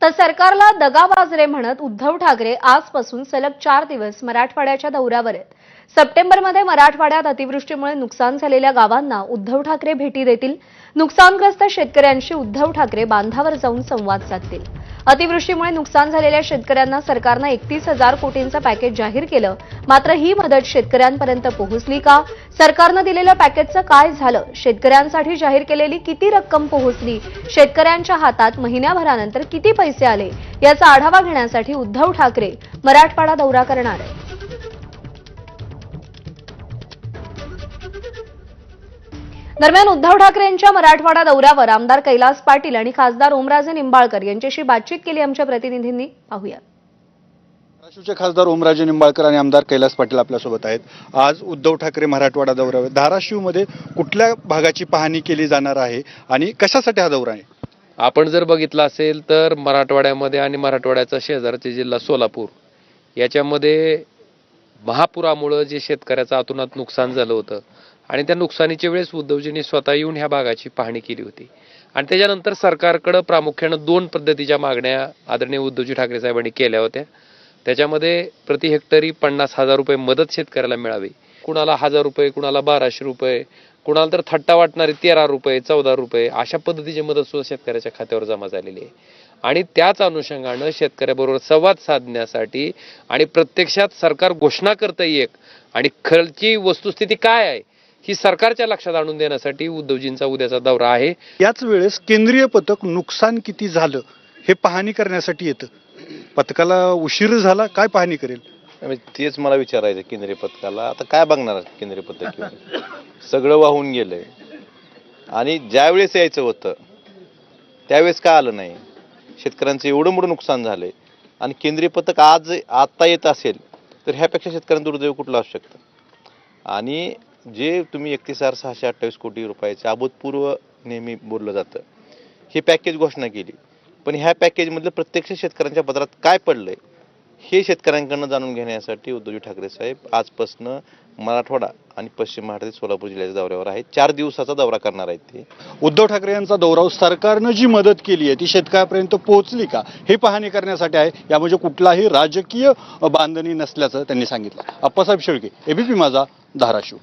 तर सरकारला दगाबाज रे म्हणत उद्धव ठाकरे आजपासून सलग 4 दिवस मराठवाड्याच्या दौऱ्यावर आहेत। सप्टेंबरमध्ये मराठवाड्यात अतिवृष्टीमुळे नुकसान झालेल्या गावांना उद्धव ठाकरे भेटी देतील। नुकसानग्रस्त शेतकऱ्यांशी उद्धव ठाकरे बांधावर जाऊन संवाद साधतील। अतिवृष्टीमुळे नुकसान झालेल्या शेतकऱ्यांना सरकारने 31,000 कोटींचं पॅकेज जाहीर केलं, मात्र ही मदत शेतकऱ्यांपर्यंत पोहोचली का? सरकारने दिलेल्या पॅकेजचं काय झालं? शेतकऱ्यांसाठी जाहीर केलेली किती रक्कम पोहोचली? शेतकऱ्यांच्या हातात महिन्याभरानंतर किती पैसे आले? याचा आढावा घेण्यासाठी उद्धव ठाकरे मराठवाडा दौरा करणार आहेत। दरम्यान उद्धव ठाकरेंच्या मराठवाडा दौऱ्यावर आमदार कैलास पाटील आणि खासदार ओमराजे निंबाळकर यांच्याशी बातचीत केली आमच्या प्रतिनिधींनी। पाहूया। धाराशिवचे खासदार ओमराजे निंबाळकर आणि आमदार कैलास पाटील आपल्यासोबत आहेत। आज उद्धव ठाकरे मराठवाडा दौऱ्यावर धाराशिवमध्ये कुठल्या भागाची पाहणी केली जाणार आहे आणि कशासाठी हा दौरा आहे? आपण जर बघितलं असेल तर मराठवाड्यामध्ये आणि मराठवाड्याचा शेजारचे जिल्हा सोलापूर याच्यामध्ये महापुरामुळे जे शेतकऱ्याचं अतोनात नुकसान झालं होतं आणि त्या नुकसानीच्या वेळेस उद्धवजींनी स्वतः येऊन ह्या भागाची पाहणी केली होती आणि त्याच्यानंतर सरकारकडे प्रामुख्याने 2 पद्धतीच्या मागण्या आदरणीय उद्धवजी ठाकरे साहेबांनी केल्या होत्या। त्याच्यामध्ये प्रति हेक्टरी 50,000 रुपये मदत शेतकऱ्याला मिळावी, कुणाला 1,000 रुपये, कुणाला 1,200 रुपये, कुणाला तर थट्टा वाटणारे 13 रुपये 14 रुपये अशा पद्धतीची मदत सुद्धा शेतकऱ्याच्या खात्यावर जमा झालेली आहे। आणि त्याच अनुषंगाने शेतकऱ्याबरोबर संवाद साधण्यासाठी आणि प्रत्यक्षात सरकार घोषणा करते एक आणि खर्ची वस्तुस्थिती काय आहे ही सरकारच्या लक्षात आणून देण्यासाठी उद्धवजींचा उद्याचा दौरा आहे। याच वेळेस केंद्रीय पथक नुकसान किती झालं हे पाहणी करण्यासाठी येतं। पथकाला उशीर झाला, काय पाहणी करेल? तेच मला विचारायचं केंद्रीय पथकाला। आता काय बघणार केंद्रीय पथक? सगळं वाहून गेलंय आणि ज्यावेळेस यायचं होतं त्यावेळेस का आलं नाही? शेतकऱ्यांचं एवढं मोठं नुकसान झालंय आणि केंद्रीय पथक आता येत असेल तर ह्यापेक्षा शेतकऱ्यांचं दुर्दैव कुठलं असू शकतं? आणि जे तुम्ही 31,628 कोटी रुपयाचे अभूतपूर्व नेहमी बोललं जातं, हे पॅकेज घोषणा केली, पण ह्या पॅकेजमधलं प्रत्यक्ष शेतकऱ्यांच्या पदरात काय पडलंय हे शेतकऱ्यांकडनं जाणून घेण्यासाठी उद्धवजी ठाकरे साहेब आजपासून मराठवाडा आणि पश्चिम महाराष्ट्र सोलापूर जिल्ह्याच्या दौऱ्यावर आहेत। 4 दिवसाचा दौरा करणार आहेत ते। उद्धव ठाकरे यांचा दौरा सरकारनं जी मदत केली आहे ती शेतकऱ्यापर्यंत पोहोचली का हे पाहणी करण्यासाठी आहे। यामध्ये कुठलाही राजकीय बांधणी नसल्याचं त्यांनी सांगितलं। अप्पासाहेब शेळके, एबीपी माझा, धाराशिव।